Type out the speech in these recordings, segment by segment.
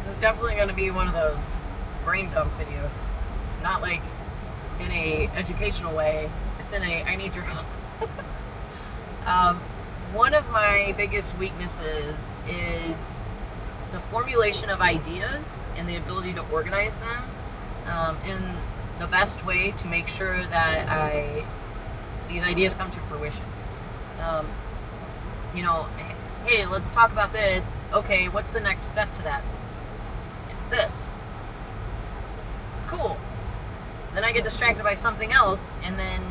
This is definitely going to be one of those brain dump videos. Not like in a educational way. It's in a I need your help. One of my biggest weaknesses is the formulation of ideas and the ability to organize them in the best way to make sure that these ideas come to fruition. Hey, let's talk about this. Okay, what's the next step to that? It's this. Cool. Then I get distracted by something else, and then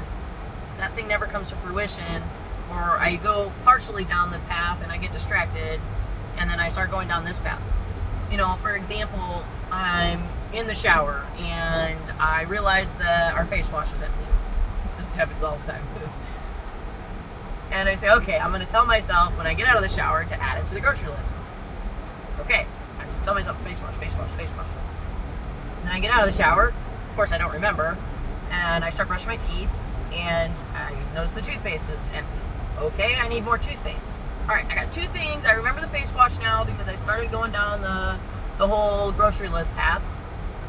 that thing never comes to fruition, or I go partially down the path and I get distracted, and then I start going down this path. For example, I'm in the shower and I realize that our face wash is empty. This happens all the time. And I say, okay, I'm going to tell myself when I get out of the shower to add it to the grocery list. Okay, I just tell myself face wash, face wash, face wash. Then I get out of the shower. Of course, I don't remember. And I start brushing my teeth, and I notice the toothpaste is empty. Okay, I need more toothpaste. All right, I got two things. I remember the face wash now because I started going down the whole grocery list path.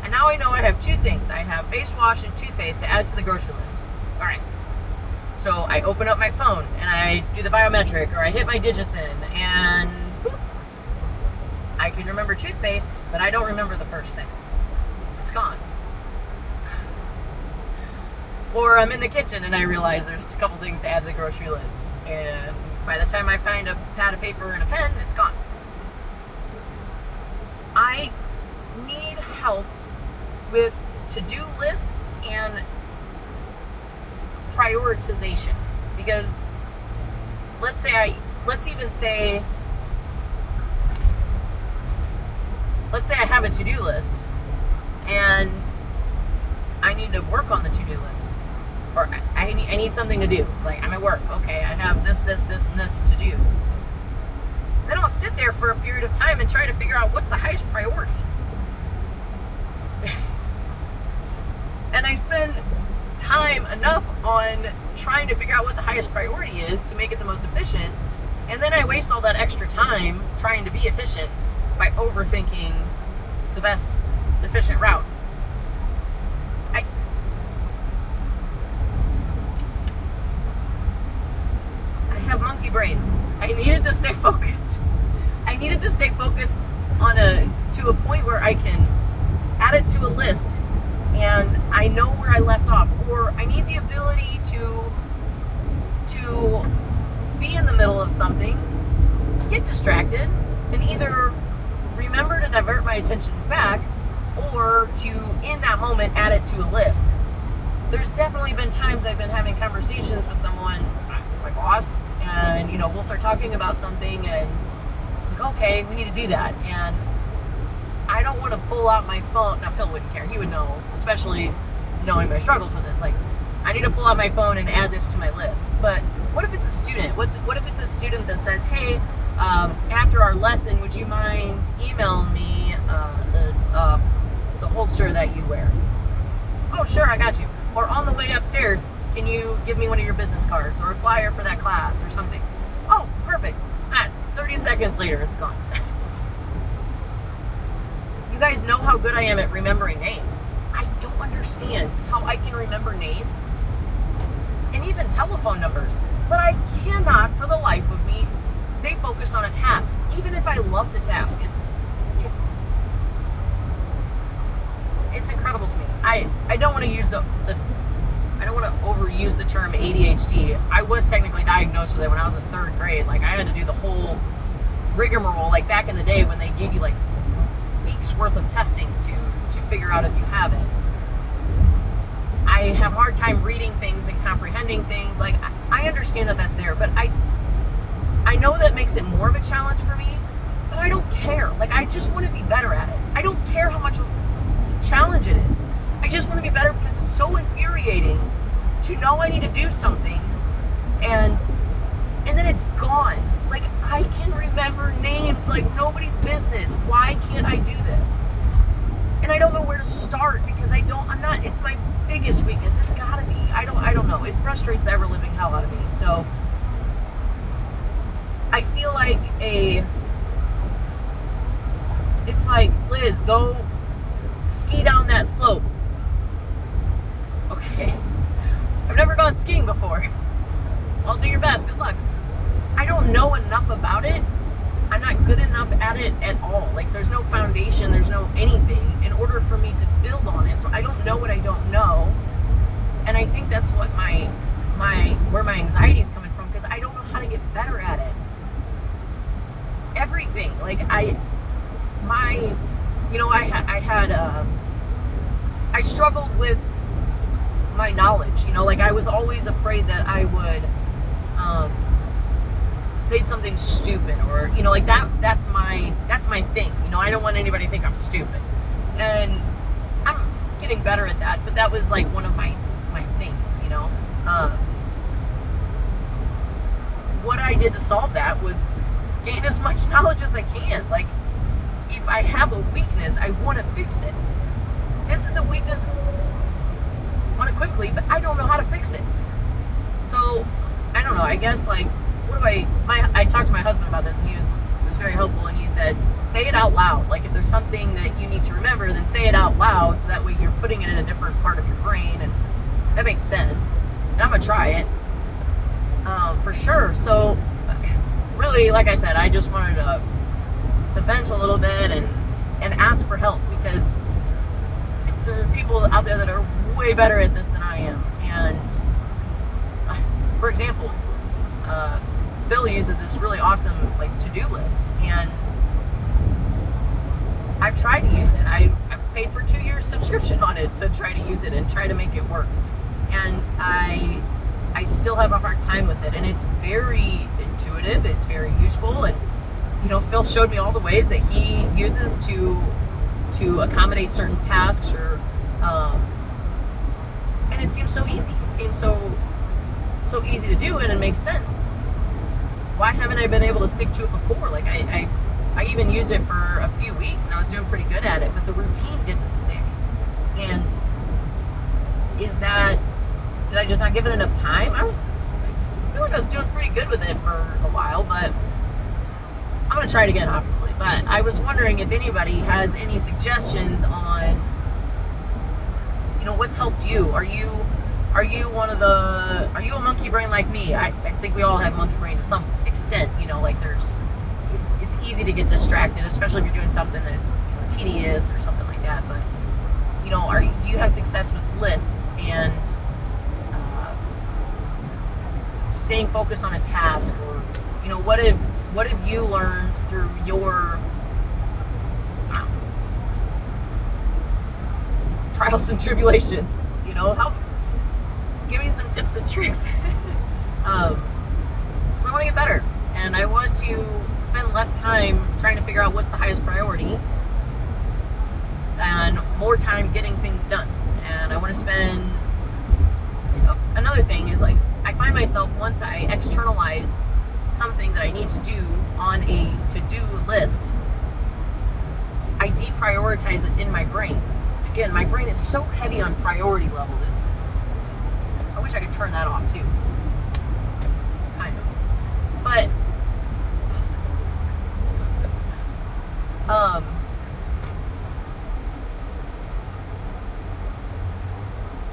And now I know I have two things. I have face wash and toothpaste to add to the grocery list. All right. So I open up my phone and I do the biometric, or I hit my digits in, and boop, I can remember toothpaste, but I don't remember the first thing. It's gone. Or I'm in the kitchen and I realize there's a couple things to add to the grocery list, and by the time I find a pad of paper and a pen, it's gone. I need help with to-do lists and prioritization, because let's say I have a to-do list and I need to work on the to-do list, or I need something to do. Like, I'm at work. Okay, I have this, and this to do. Then I'll sit there for a period of time and try to figure out what's the highest priority. And I spend time enough on trying to figure out what the highest priority is to make it the most efficient, and then I waste all that extra time trying to be efficient by overthinking the best efficient route. I have monkey brain. I needed to stay focused. I needed to stay focused to a point where I can add it to a list and I know where I left off, or I need the ability to be in the middle of something, get distracted, and either remember to divert my attention back, or to, in that moment, add it to a list. There's definitely been times I've been having conversations with someone, my boss, and we'll start talking about something, and it's like, okay, we need to do that, and I don't want to pull out my phone. Now, Phil wouldn't care. He would know, especially knowing my struggles with this. Like, I need to pull out my phone and add this to my list. But what if it's a student? What if it's a student that says, hey, after our lesson, would you mind emailing me the holster that you wear? Oh, sure, I got you. Or on the way upstairs, can you give me one of your business cards or a flyer for that class or something? Oh, perfect. 30 seconds later, it's gone. You guys know how good I am at remembering names. I don't understand how I can remember names and even telephone numbers, but I cannot for the life of me stay focused on a task, even if I love the task. It's incredible to me. I don't want to use I don't want to overuse the term ADHD. I was technically diagnosed with it when I was in 3rd grade. Like, I had to do the whole rigmarole, like back in the day when they gave you like weeks worth of testing to figure out if you have it. I have a hard time reading things and comprehending things. Like, I understand that that's there, but I know that makes it more of a challenge for me, but I don't care. Like, I just want to be better at it. I don't care how much of a challenge it is. I just want to be better because it's so infuriating to know I need to do something and then it's gone. Like, I can remember names like nobody's business. Why can't I do this? And I don't know where to start because it's my biggest weakness. It's gotta be. I don't know. It frustrates the ever-living hell out of me. So I feel like it's like Liz, go ski down that slope. Okay. I've never gone skiing before. I'll do your best. Good luck. I don't know enough about it. I'm not good enough at it at all. Like, there's no foundation, there's no anything in order for me to build on it. So I don't know what I don't know. And I think that's what where my anxiety is coming from, because I don't know how to get better at it. Everything. Like, I struggled with my knowledge. Like, I was always afraid that I would say something stupid, or like that's my thing. I don't want anybody to think I'm stupid, and I'm getting better at that, but that was like one of my things. What I did to solve that was gain as much knowledge as I can. Like, if I have a weakness, I want to fix it. This is a weakness unequivocally, but I don't know how to fix it. So I don't know, I guess, like, I talked to my husband about this, and he was very helpful, and he said, say it out loud. Like, if there's something that you need to remember, then say it out loud, so that way you're putting it in a different part of your brain, and that makes sense. And I'm gonna try it for sure. So really, like I said, I just wanted to vent a little bit and ask for help, because there are people out there that are way better at this than I am. And for example, Phil uses this really awesome like to-do list, and I've tried to use it. I've paid for 2 years subscription on it to try to use it and try to make it work, and I still have a hard time with it. And it's very intuitive, it's very useful, and Phil showed me all the ways that he uses to accommodate certain tasks, or and it seems so easy. It seems so easy to do, and it makes sense. Why haven't I been able to stick to it before? Like, I even used it for a few weeks, and I was doing pretty good at it, but the routine didn't stick. And did I just not give it enough time? I feel like I was doing pretty good with it for a while, but I'm going to try it again, obviously. But I was wondering if anybody has any suggestions on, what's helped you. Are you a monkey brain like me? I think we all have monkey brain to some extent. Like, it's easy to get distracted, especially if you're doing something that's tedious or something like that. But do you have success with lists and staying focused on a task, or what have you learned through your trials and tribulations? Help give me some tips and tricks. So I want to get better, and I want to spend less time trying to figure out what's the highest priority and more time getting things done. And I want to spend another thing is, like, I find myself, once I externalize something that I need to do on a to-do list, I deprioritize it in my brain. Again, my brain is so heavy on priority level. I wish I could turn that off too. Kind of. But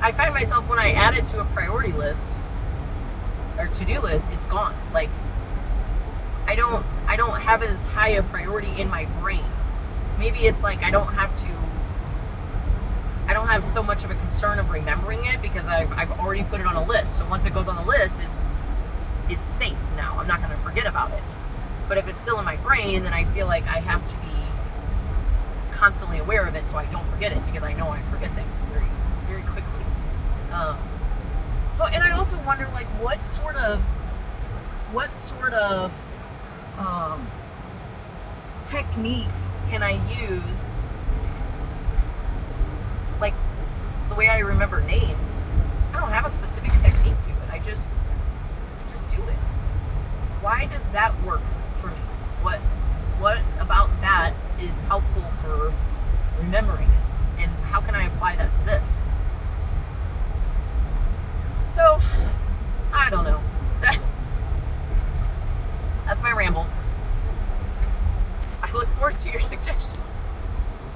I find myself, when I add it to a priority list or to-do list, it's gone. Like, I don't have as high a priority in my brain. Maybe it's like I don't have so much of a concern of remembering it, because I've already put it on a list. So once it goes on the list, it's safe now. I'm not going to forget about it. But if it's still in my brain, then I feel like I have to be constantly aware of it so I don't forget it, because I know I forget things very, very quickly. And I also wonder, like, what sort of technique can I use? Like, the way I remember names, I don't have a specific technique to it. I just do it. Why does that work for me? What about that is helpful for remembering it? And how can I apply that to this? So, I don't know. That's my rambles. I look forward to your suggestions.